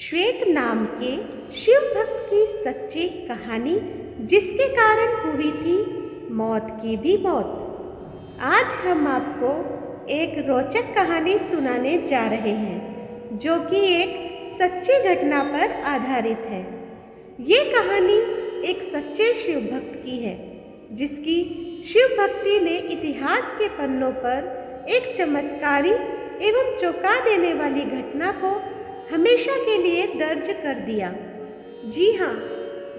श्वेत नाम के शिव भक्त की सच्ची कहानी, जिसके कारण हुई थी मौत की भी मौत। आज हम आपको एक रोचक कहानी सुनाने जा रहे हैं, जो कि एक सच्ची घटना पर आधारित है। ये कहानी एक सच्चे शिव भक्त की है, जिसकी शिव भक्ति ने इतिहास के पन्नों पर एक चमत्कारी एवं चौंका देने वाली घटना को हमेशा के लिए दर्ज कर दिया। जी हाँ,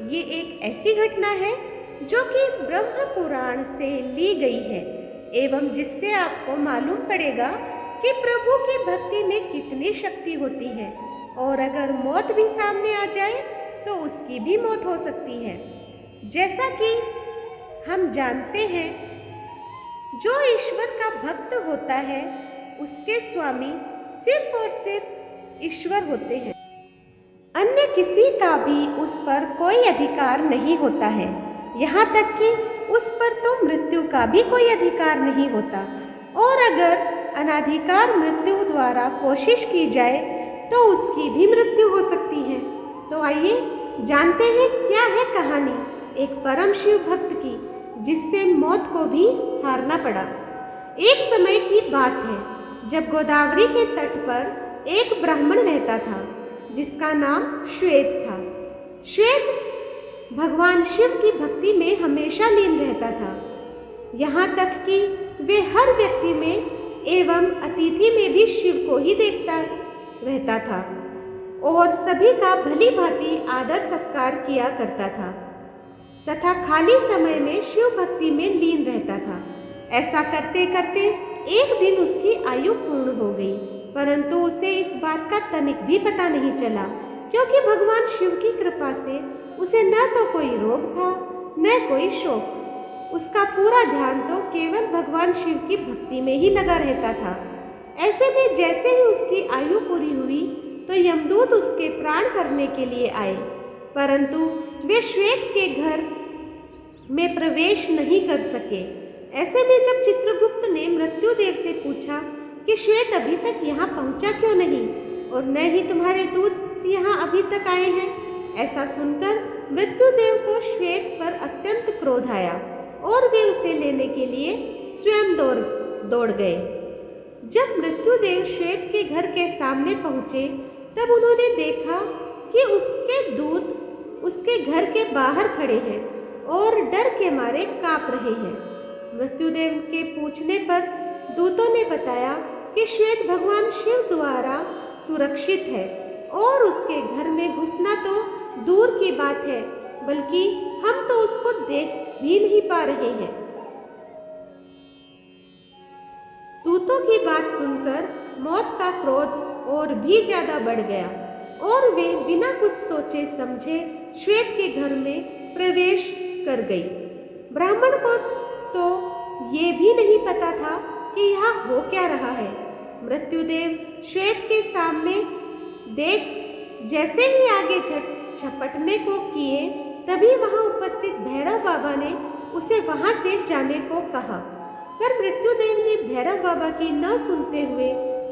ये एक ऐसी घटना है जो कि ब्रह्म पुराण से ली गई है एवं जिससे आपको मालूम पड़ेगा कि प्रभु की भक्ति में कितनी शक्ति होती है, और अगर मौत भी सामने आ जाए तो उसकी भी मौत हो सकती है। जैसा कि हम जानते हैं, जो ईश्वर का भक्त होता है उसके स्वामी सिर्फ और सिर्फ ईश्वर होते हैं। अन्य किसी का भी उस पर कोई अधिकार नहीं होता है, यहाँ तक कि उस पर तो मृत्यु का भी कोई अधिकार नहीं होता। और अगर अनाधिकार मृत्यु द्वारा कोशिश की जाए तो उसकी भी मृत्यु हो सकती है। तो आइए जानते हैं क्या है कहानी एक परम शिव भक्त की, जिससे मौत को भी हारना पड़ा। एक समय की बात है, जब गोदावरी के तट पर एक ब्राह्मण रहता था, जिसका नाम श्वेत था। श्वेत भगवान शिव की भक्ति में हमेशा लीन रहता था, यहाँ तक कि वे हर व्यक्ति में एवं अतिथि में भी शिव को ही देखता रहता था और सभी का भली भांति आदर सत्कार किया करता था तथा खाली समय में शिव भक्ति में लीन रहता था। ऐसा करते करते एक दिन उसकी आयु पूर्ण हो गई, परंतु उसे इस बात का तनिक भी पता नहीं चला, क्योंकि भगवान शिव की कृपा से उसे न तो कोई रोग था न कोई शोक। उसका पूरा ध्यान तो केवल भगवान शिव की भक्ति में ही लगा रहता था। ऐसे में जैसे ही उसकी आयु पूरी हुई तो यमदूत उसके प्राण हरने के लिए आए, परंतु वे श्वेत के घर में प्रवेश नहीं कर सके। ऐसे में जब चित्रगुप्त ने मृत्युदेव से पूछा कि श्वेत अभी तक यहाँ पहुँचा क्यों नहीं, और न ही तुम्हारे दूत यहाँ अभी तक आए हैं, ऐसा सुनकर मृत्युदेव को श्वेत पर अत्यंत क्रोध आया और वे उसे लेने के लिए स्वयं दौड़ गए। जब मृत्युदेव श्वेत के घर के सामने पहुँचे, तब उन्होंने देखा कि उसके दूत उसके घर के बाहर खड़े हैं और डर के मारे काँप रहे हैं। मृत्युदेव के पूछने पर दूतों ने बताया कि श्वेत भगवान शिव द्वारा सुरक्षित है और उसके घर में घुसना तो दूर की बात है, बल्कि हम तो उसको देख भी नहीं पा रहे हैं। दूतों की बात सुनकर मौत का क्रोध और भी ज्यादा बढ़ गया और वे बिना कुछ सोचे समझे श्वेत के घर में प्रवेश कर गई। ब्राह्मण को तो ये भी नहीं पता था कि यहाँ हो क्या रहा है। मृत्युदेव श्वेत के सामने देख जैसे ही आगे झपटने को किए, तभी वहाँ उपस्थित भैरव बाबा ने उसे वहाँ से जाने को कहा। पर मृत्युदेव ने भैरव बाबा की न सुनते हुए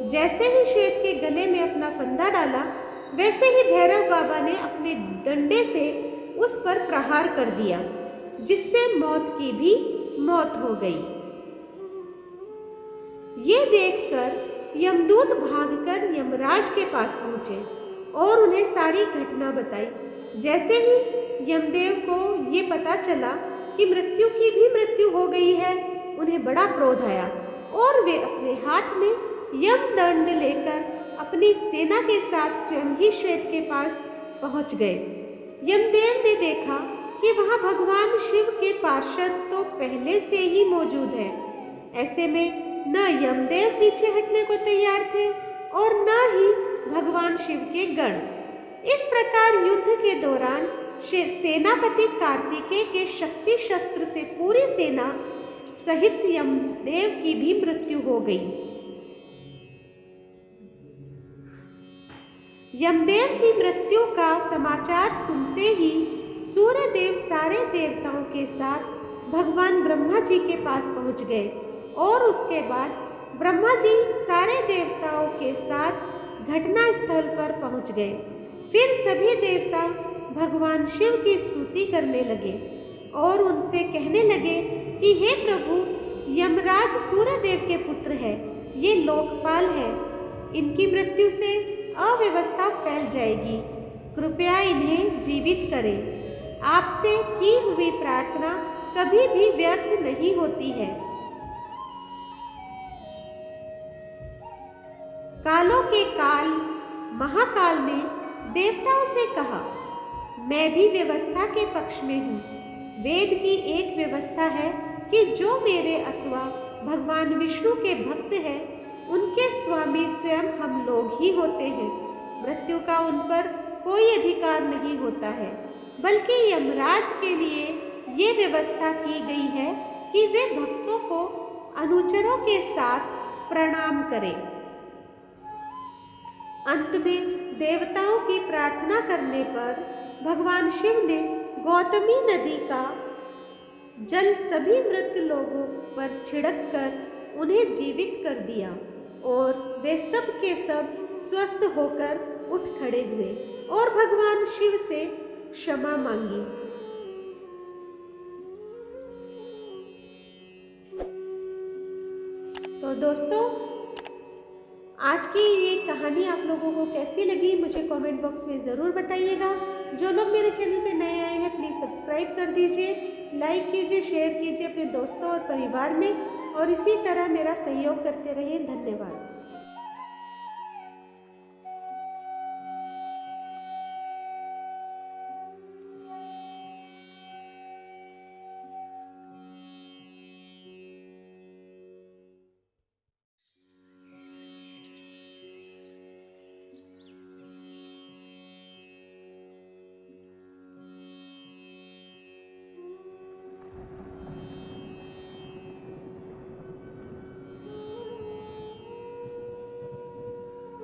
जैसे ही श्वेत के गले में अपना फंदा डाला, वैसे ही भैरव बाबा ने अपने डंडे से उस पर प्रहार कर दिया, जिससे मौत की भी मौत हो गई। ये देखकर यमदूत भागकर यमराज के पास पहुंचे और उन्हें सारी घटना बताई। जैसे ही यमदेव को ये पता चला कि मृत्यु की भी मृत्यु हो गई है, उन्हें बड़ा क्रोध आया और वे अपने हाथ में यमदंड लेकर अपनी सेना के साथ स्वयं ही श्वेत के पास पहुंच गए। यमदेव ने देखा कि वहाँ भगवान शिव के पार्षद तो पहले से ही मौजूद हैं। ऐसे में न यमदेव पीछे हटने को तैयार थे और न ही भगवान शिव के गण। इस प्रकार युद्ध के दौरान सेनापति कार्तिकेय के शक्ति शस्त्र से पूरी सेना सहित यमदेव की भी मृत्यु हो गई। यमदेव की मृत्यु का समाचार सुनते ही सूर्यदेव सारे देवताओं के साथ भगवान ब्रह्मा जी के पास पहुंच गए और उसके बाद ब्रह्मा जी सारे देवताओं के साथ घटना स्थल पर पहुंच गए। फिर सभी देवता भगवान शिव की स्तुति करने लगे और उनसे कहने लगे कि हे प्रभु, यमराज सूर्यदेव के पुत्र है, ये लोकपाल है, इनकी मृत्यु से अव्यवस्था फैल जाएगी, कृपया इन्हें जीवित करें। आपसे की हुई प्रार्थना कभी भी व्यर्थ नहीं होती है। कालों के काल महाकाल ने देवताओं से कहा, मैं भी व्यवस्था के पक्ष में हूँ। वेद की एक व्यवस्था है कि जो मेरे अथवा भगवान विष्णु के भक्त हैं, उनके स्वामी स्वयं हम लोग ही होते हैं। मृत्यु का उन पर कोई अधिकार नहीं होता है, बल्कि यमराज के लिए ये व्यवस्था की गई है कि वे भक्तों को अनुचरों के साथ प्रणाम करें। अंत में देवताओं की प्रार्थना करने पर भगवान शिव ने गौतमी नदी का जल सभी मृत लोगों पर छिड़क कर उन्हें जीवित कर दिया और वे सब के सब स्वस्थ होकर उठ खड़े हुए और भगवान शिव से क्षमा मांगी। तो दोस्तों, आज की ये कहानी आप लोगों को कैसी लगी मुझे कमेंट बॉक्स में ज़रूर बताइएगा। जो लोग मेरे चैनल पे नए आए हैं प्लीज़ सब्सक्राइब कर दीजिए, लाइक कीजिए, शेयर कीजिए अपने दोस्तों और परिवार में, और इसी तरह मेरा सहयोग करते रहिए। धन्यवाद।